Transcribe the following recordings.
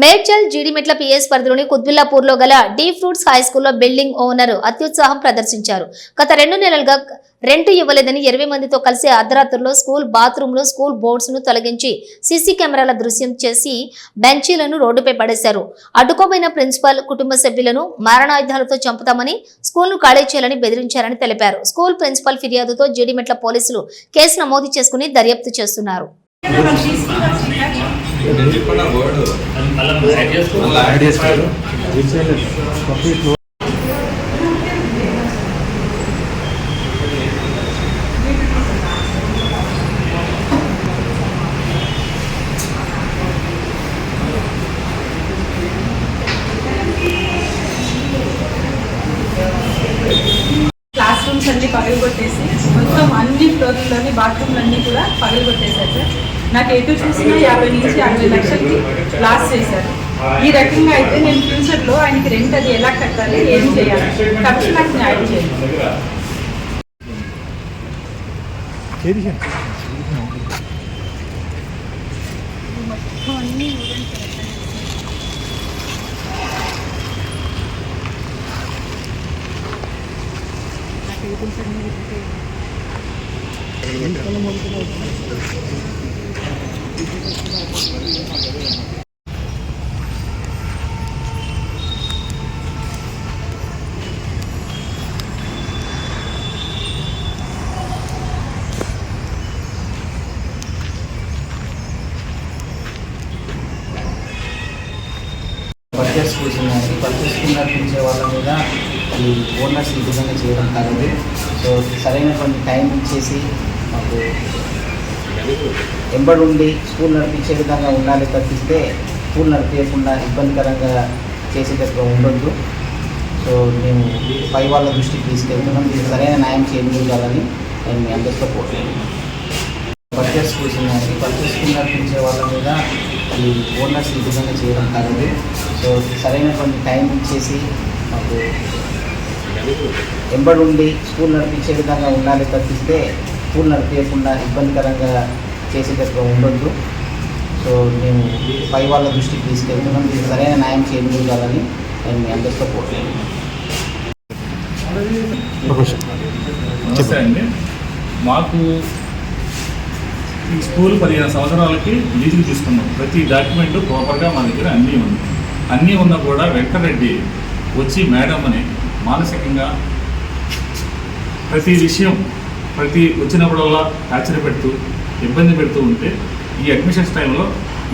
Medchal Jeedimetla PS పరిధిలోని కుత్బుల్లాపూర్లో గల D fruits high స్కూల్లో బిల్డింగ్ ఓనర్ అత్యుత్సాహం ప్రదర్శించారు. గత 2 నెలలుగా రెంట్ ఇవ్వలేదని 20 మందితో కలిసి అర్ధరాత్రుల్లో స్కూల్ బాత్రూంలో స్కూల్ బోర్డ్స్ ను తొలగించి సీసీ కెమెరాల దృశ్యం చేసి బెంచీలను రోడ్డుపై పడేశారు. అడ్డుకోబోయిన ప్రిన్సిపల్ కుటుంబ సభ్యులను మారణాయుధాలతో చంపుతామని స్కూల్ ను ఖాళీ చేయాలని బెదిరించారని తెలిపారు. స్కూల్ ప్రిన్సిపల్ ఫిర్యాదుతో జీడిమెట్ల పోలీసులు కేసు నమోదు చేసుకుని దర్యాప్తు చేస్తున్నారు. క్లాస్ రూమ్స్ అన్ని పగలగొట్టేసి మొత్తం అన్ని ఫ్లోర్లోని బాత్రూమ్లన్నీ కూడా పగలగొట్టేశారు సార్. నాకు ఎటు చూసినా 50 నుంచి 60 లక్షలకి లాస్ చేశారు. ఈ రకంగా అయితే నేను ఫ్యూచర్లో ఆయనకి రెంట్ అది ఎలా కట్టాలి, ఏం చేయాలి, కాబట్టి నాకు న్యాయం చేయాలి. బడ్జెట్ స్కూల్స్ ఉన్నాయి. బడ్జెట్ స్కూల్ నడిపించే వాళ్ళ మీద ఈ ఓనర్స్ ఈ విధంగా చేయడం కాదు. సో సరైనటువంటి టైం ఇచ్చేసి మాకు ఎంబడి ఉండి స్కూల్ నడిపించే విధంగా ఉండాలి తప్పిస్తే స్కూల్ నడిపించకుండా ఇబ్బందికరంగా చేసేటట్టుగా ఉండొద్దు. సో మేము పై వాళ్ళ దృష్టికి తీసుకెళ్తున్నాం. దీనికి సరైన న్యాయం చేయాలని నేను మీ అందరితో కోరుతున్నాను. బడ్జెట్ స్కూల్స్ ఉన్నాయి. బడ్జెట్ స్కూల్ నడిపించే వాళ్ళ మీద ఈ ఓనర్స్ ఈ విధంగా చేయడం కాదు. సో సరైనటువంటి టైం ఇచ్చేసి మాకు ఎంబడి ఉండి స్కూల్ నడిపించే విధంగా ఉండాలి తప్పిస్తే స్కూల్ నడిపించకుండా ఇబ్బందికరంగా చేసేటట్టుగా ఉండొద్దు. సో మేము పై వాళ్ళ దృష్టికి తీసుకెళ్తున్నాం. దీనికి సరైన న్యాయం చేయాలని నేను మీ అందరితో కోరుతున్నాను. నమస్తే అండి. మాకు ఈ స్కూల్ 15 సంవత్సరాలకి లీజుకి తీసుకున్నాం. ప్రతి డాక్యుమెంట్ ప్రాపర్గా మా దగ్గర అన్నీ ఉన్నా కూడా వెంకటరెడ్డి వచ్చి మేడం అని మానసికంగా ప్రతి విషయం వచ్చినప్పుడల్లా ఆశ్చర్యపెడుతూ ఇబ్బంది పెడుతూ ఉంటే ఈ అడ్మిషన్స్ టైంలో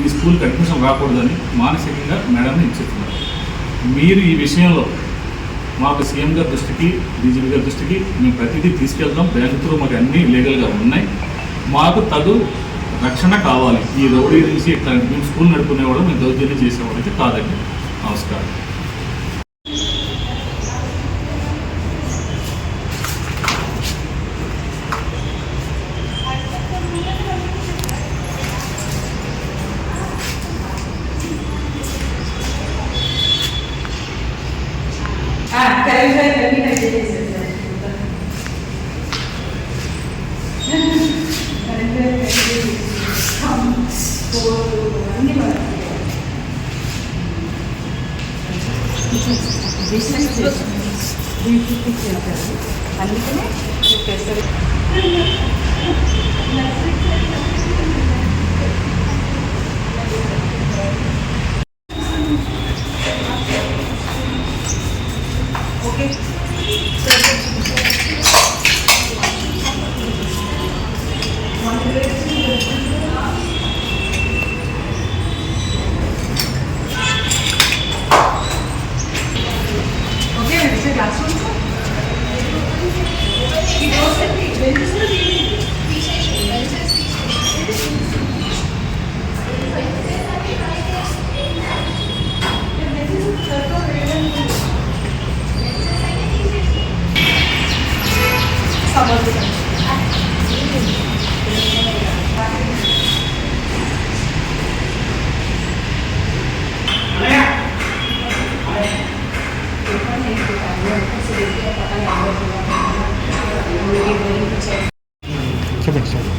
ఈ స్కూల్కి అడ్మిషన్ రాకూడదని మానసికంగా మేడంని ఇచ్చేస్తున్నారు. మీరు ఈ విషయంలో మాకు సీఎం గారి దృష్టికి, డీజీపీ గారి దృష్టికి మేము ప్రతిదీ తీసుకెళ్తాం. బ్యాంకు త్రూ మాకు అన్నీ లీగల్గా ఉన్నాయి. మాకు తగు రక్షణ కావాలి. ఈ రౌడీ నుంచి ఇట్లా మేము స్కూల్ నడుపుకునేవాడు, మేము దౌర్జన్యం చేసేవాడైతే కాదండి. నమస్కారం. అందుకనే చెప్పేస్తారు. ఓకే క్లాస్ రూమ్స్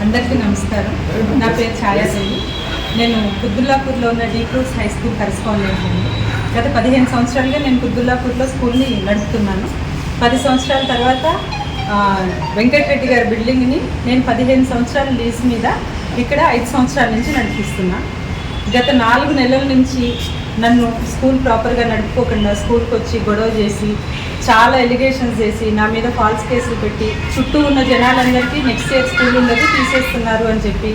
అందరికీ నమస్కారం. నా పేరు ఛాయాదేవి. నేను కుద్దుల్లాపూర్లో ఉన్న D fruits high school correspondent అండి. గత 15 సంవత్సరాలుగా నేను కుద్దుల్లాపూర్లో స్కూల్ని నడుపుతున్నాను. 10 సంవత్సరాల తర్వాత వెంకటరెడ్డి గారి బిల్డింగ్ని నేను 15 సంవత్సరాల లీజ్ మీద ఇక్కడ 5 సంవత్సరాల నుంచి నడిపిస్తున్నా. గత 4 నెలల నుంచి నన్ను స్కూల్ ప్రాపర్గా నడుపుకోకుండా స్కూల్కి వచ్చి గొడవ చేసి చాలా ఎలిగేషన్స్ చేసి నా మీద ఫాల్స్ కేసులు పెట్టి చుట్టూ ఉన్న జనాలందరికీ నెక్స్ట్ ఇయర్ స్కూల్ ఉండదు తీసేస్తున్నారు అని చెప్పి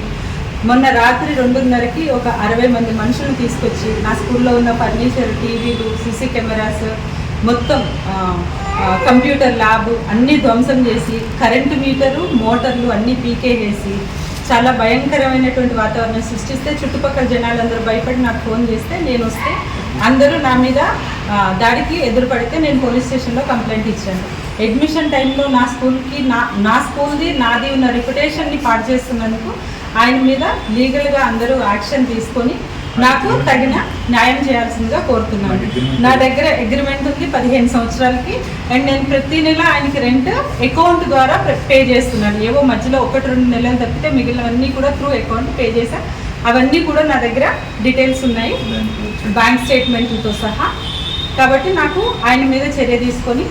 మొన్న రాత్రి 2:30కి ఒక 60 మంది మనుషులను తీసుకొచ్చి నా స్కూల్లో ఉన్న ఫర్నిచర్, టీవీలు, సీసీ కెమెరాస్, మొత్తం కంప్యూటర్ ల్యాబ్ అన్నీ ధ్వంసం చేసి కరెంటు మీటరు, మోటార్లు అన్నీ పీకేసి చాలా భయంకరమైనటువంటి వాతావరణం సృష్టిస్తే చుట్టుపక్కల జనాలందరూ భయపడి నాకు ఫోన్ చేస్తే నేను వస్తే అందరూ నా మీద దాడికి ఎదురుపడితే నేను పోలీస్ స్టేషన్లో కంప్లైంట్ ఇచ్చాను. అడ్మిషన్ టైంలో నా స్కూల్కి నా స్కూల్ది నాది ఉన్న రెప్యుటేషన్ని పాడు చేస్తున్నందుకు ఆయన మీద లీగల్గా అందరూ యాక్షన్ తీసుకొని నాకు తగిన న్యాయం చేయాల్సిందిగా కోరుతున్నాను. నా దగ్గర అగ్రిమెంట్ ఉంది 15 సంవత్సరాలకి అండ్ నేను ప్రతి నెల ఆయనకి రెంట్ అకౌంట్ ద్వారా పే చేస్తున్నాను. ఏవో మధ్యలో 1-2 నెలలు తప్పితే మిగిలినవన్నీ కూడా త్రూ అకౌంట్ పే చేశాను. అవన్నీ కూడా నా దగ్గర డీటెయిల్స్ ఉన్నాయి, బ్యాంక్ స్టేట్మెంట్లతో సహా. కాబట్టి నాకు ఆయన మీద చర్య తీసుకొని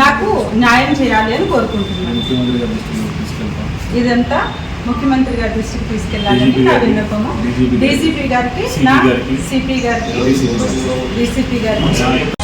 నాకు న్యాయం చేయాలి అని కోరుకుంటున్నాను. ఇదంతా ముఖ్యమంత్రి గారి దృష్టికి తీసుకెళ్లాలని నా విన్నపము. డీసీపీ గారికి, నా సిపి గారికి, డీసీపీ గారికి